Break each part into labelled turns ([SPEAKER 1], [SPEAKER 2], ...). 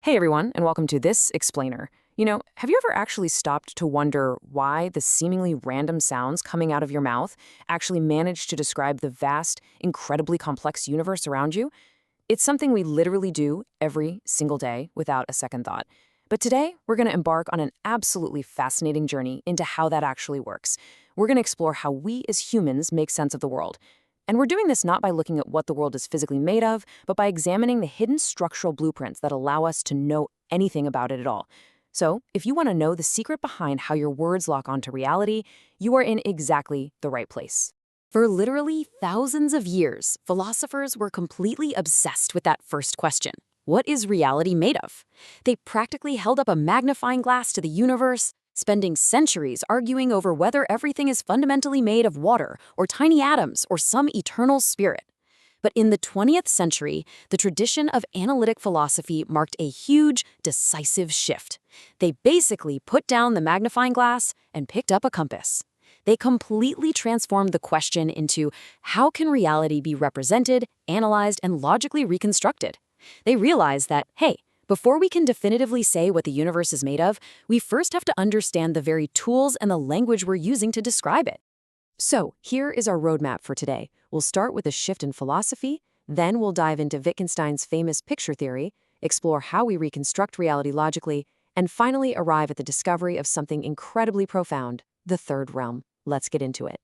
[SPEAKER 1] Hey everyone, and welcome to this explainer. Have you ever actually stopped to wonder why the seemingly random sounds coming out of your mouth actually manage to describe the vast, incredibly complex universe around you? It's something we literally do every single day without a second thought. But today, we're going to embark on an absolutely fascinating journey into how that actually works. We're going to explore how we as humans make sense of the world. And we're doing this not by looking at what the world is physically made of, but by examining the hidden structural blueprints that allow us to know anything about it at all. So, if you want to know the secret behind how your words lock onto reality, you are in exactly the right place. For literally thousands of years, philosophers were completely obsessed with that first question. What is reality made of? They practically held up a magnifying glass to the universe, spending centuries arguing over whether everything is fundamentally made of water or tiny atoms or some eternal spirit. But in the 20th century, the tradition of analytic philosophy marked a huge, decisive shift. They basically put down the magnifying glass and picked up a compass. They completely transformed the question into how can reality be represented, analyzed, and logically reconstructed? They realized that, hey, before we can definitively say what the universe is made of, we first have to understand the very tools and the language we're using to describe it. So, here is our roadmap for today. We'll start with a shift in philosophy, then we'll dive into Wittgenstein's famous picture theory, explore how we reconstruct reality logically, and finally arrive at the discovery of something incredibly profound, the third realm. Let's get into it.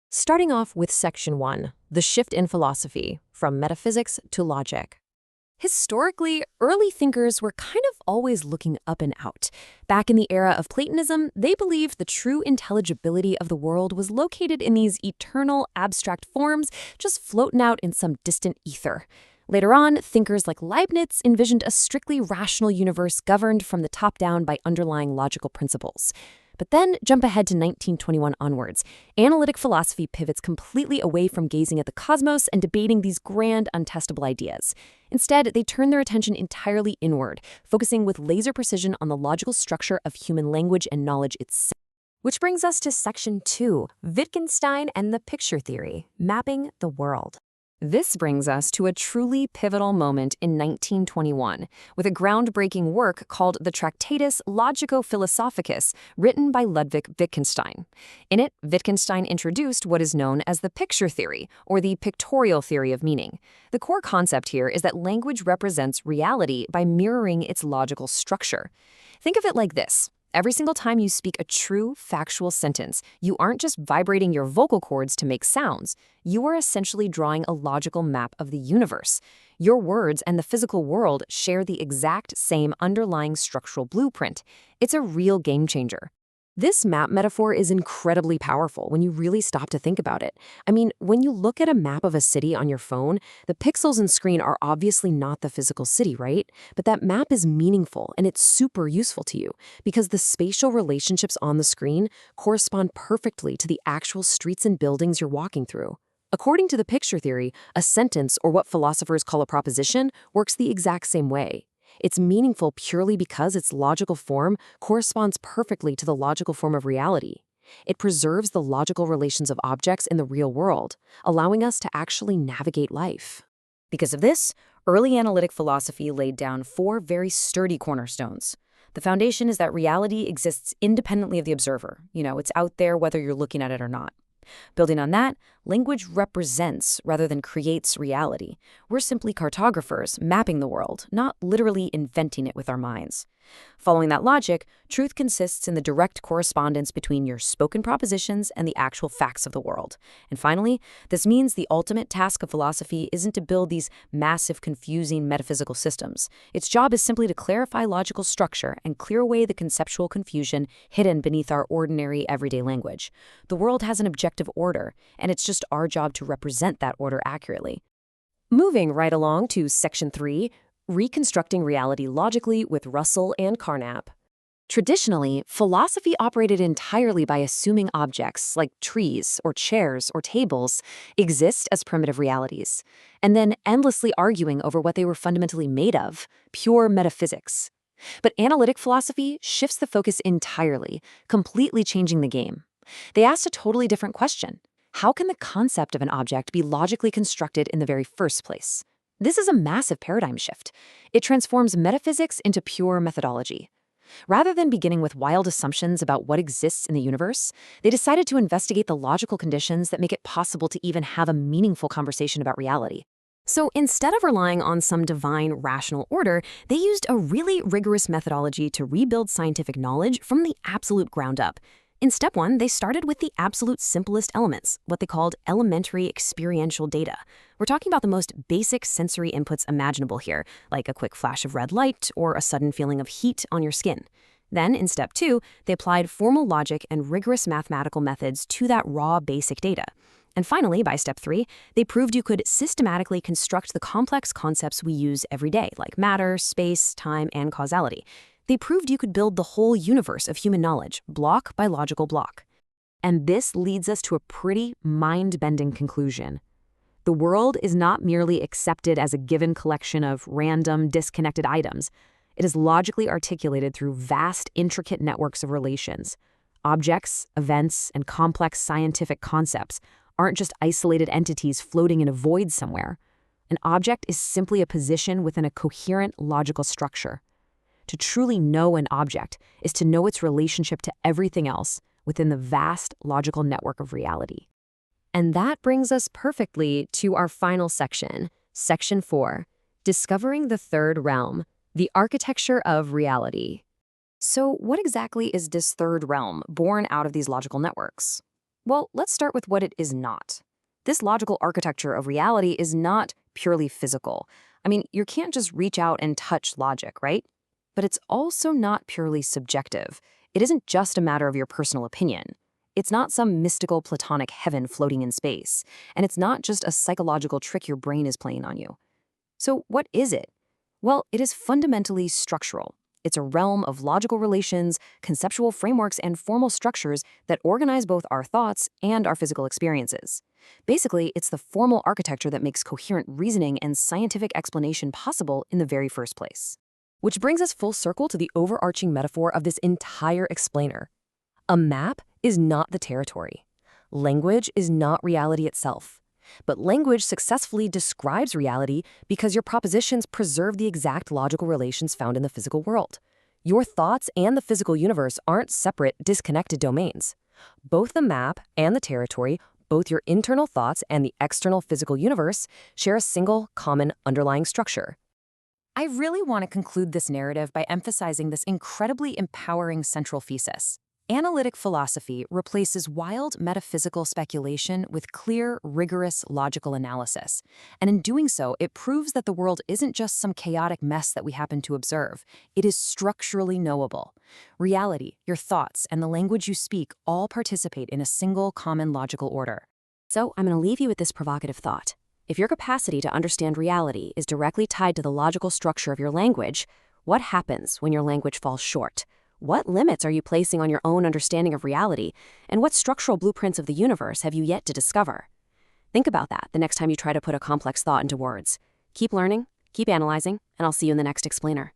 [SPEAKER 1] Starting off with Section 1, the shift in philosophy, from metaphysics to logic. Historically, early thinkers were kind of always looking up and out. Back in the era of Platonism, they believed the true intelligibility of the world was located in these eternal, abstract forms just floating out in some distant ether. Later on, thinkers like Leibniz envisioned a strictly rational universe governed from the top down by underlying logical principles. But then, jump ahead to 1921 onwards. Analytic philosophy pivots completely away from gazing at the cosmos and debating these grand, untestable ideas. Instead, they turn their attention entirely inward, focusing with laser precision on the logical structure of human language and knowledge itself. Which brings us to Section 2, Wittgenstein and the picture theory, mapping the world. This brings us to a truly pivotal moment in 1921, with a groundbreaking work called the Tractatus Logico-Philosophicus, written by Ludwig Wittgenstein. In it, Wittgenstein introduced what is known as the picture theory, or the Pictorial Theory of Meaning. The core concept here is that language represents reality by mirroring its logical structure. Think of it like this. Every single time you speak a true, factual sentence, you aren't just vibrating your vocal cords to make sounds. You are essentially drawing a logical map of the universe. Your words and the physical world share the exact same underlying structural blueprint. It's a real game changer. This map metaphor is incredibly powerful when you really stop to think about it. I mean, when you look at a map of a city on your phone, the pixels and screen are obviously not the physical city, right? But that map is meaningful and it's super useful to you because the spatial relationships on the screen correspond perfectly to the actual streets and buildings you're walking through. According to the picture theory, a sentence, or what philosophers call a proposition, works the exact same way. It's meaningful purely because its logical form corresponds perfectly to the logical form of reality. It preserves the logical relations of objects in the real world, allowing us to actually navigate life. Because of this, early analytic philosophy laid down 4 very sturdy cornerstones. The foundation is that reality exists independently of the observer. It's out there whether you're looking at it or not. Building on that, language represents rather than creates reality. We're simply cartographers mapping the world, not literally inventing it with our minds. Following that logic, truth consists in the direct correspondence between your spoken propositions and the actual facts of the world. And finally, this means the ultimate task of philosophy isn't to build these massive, confusing metaphysical systems. Its job is simply to clarify logical structure and clear away the conceptual confusion hidden beneath our ordinary, everyday language. The world has an objective order, and it's just our job to represent that order accurately. Moving right along to Section 3, Reconstructing Reality Logically with Russell and Carnap. Traditionally, philosophy operated entirely by assuming objects, like trees or chairs or tables, exist as primitive realities, and then endlessly arguing over what they were fundamentally made of, pure metaphysics. But analytic philosophy shifts the focus entirely, completely changing the game. They asked a totally different question. How can the concept of an object be logically constructed in the very first place? This is a massive paradigm shift. It transforms metaphysics into pure methodology. Rather than beginning with wild assumptions about what exists in the universe, they decided to investigate the logical conditions that make it possible to even have a meaningful conversation about reality. So instead of relying on some divine rational order, they used a really rigorous methodology to rebuild scientific knowledge from the absolute ground up. In step 1, they started with the absolute simplest elements, what they called elementary experiential data. We're talking about the most basic sensory inputs imaginable here, like a quick flash of red light or a sudden feeling of heat on your skin. Then, in step 2, they applied formal logic and rigorous mathematical methods to that raw basic data. And finally, by step 3, they proved you could systematically construct the complex concepts we use every day, like matter, space, time, and causality. They proved you could build the whole universe of human knowledge, block by logical block. And this leads us to a pretty mind-bending conclusion. The world is not merely accepted as a given collection of random, disconnected items. It is logically articulated through vast, intricate networks of relations. Objects, events, and complex scientific concepts aren't just isolated entities floating in a void somewhere. An object is simply a position within a coherent logical structure. To truly know an object is to know its relationship to everything else within the vast logical network of reality. And that brings us perfectly to our final section, Section 4, Discovering the Third Realm, the Architecture of Reality. So what exactly is this third realm born out of these logical networks? Well, let's start with what it is not. This logical architecture of reality is not purely physical. I mean, you can't just reach out and touch logic, right? But it's also not purely subjective. It isn't just a matter of your personal opinion. It's not some mystical Platonic heaven floating in space. And it's not just a psychological trick your brain is playing on you. So what is it? Well, it is fundamentally structural. It's a realm of logical relations, conceptual frameworks, and formal structures that organize both our thoughts and our physical experiences. Basically, it's the formal architecture that makes coherent reasoning and scientific explanation possible in the very first place. Which brings us full circle to the overarching metaphor of this entire explainer. A map is not the territory. Language is not reality itself. But language successfully describes reality because your propositions preserve the exact logical relations found in the physical world. Your thoughts and the physical universe aren't separate, disconnected domains. Both the map and the territory, both your internal thoughts and the external physical universe, share a single, common, underlying structure. I really want to conclude this narrative by emphasizing this incredibly empowering central thesis. Analytic philosophy replaces wild metaphysical speculation with clear, rigorous logical analysis. And in doing so, it proves that the world isn't just some chaotic mess that we happen to observe. It is structurally knowable. Reality, your thoughts, and the language you speak all participate in a single common logical order. So I'm going to leave you with this provocative thought. If your capacity to understand reality is directly tied to the logical structure of your language, what happens when your language falls short? What limits are you placing on your own understanding of reality, and what structural blueprints of the universe have you yet to discover? Think about that the next time you try to put a complex thought into words. Keep learning, keep analyzing, and I'll see you in the next explainer.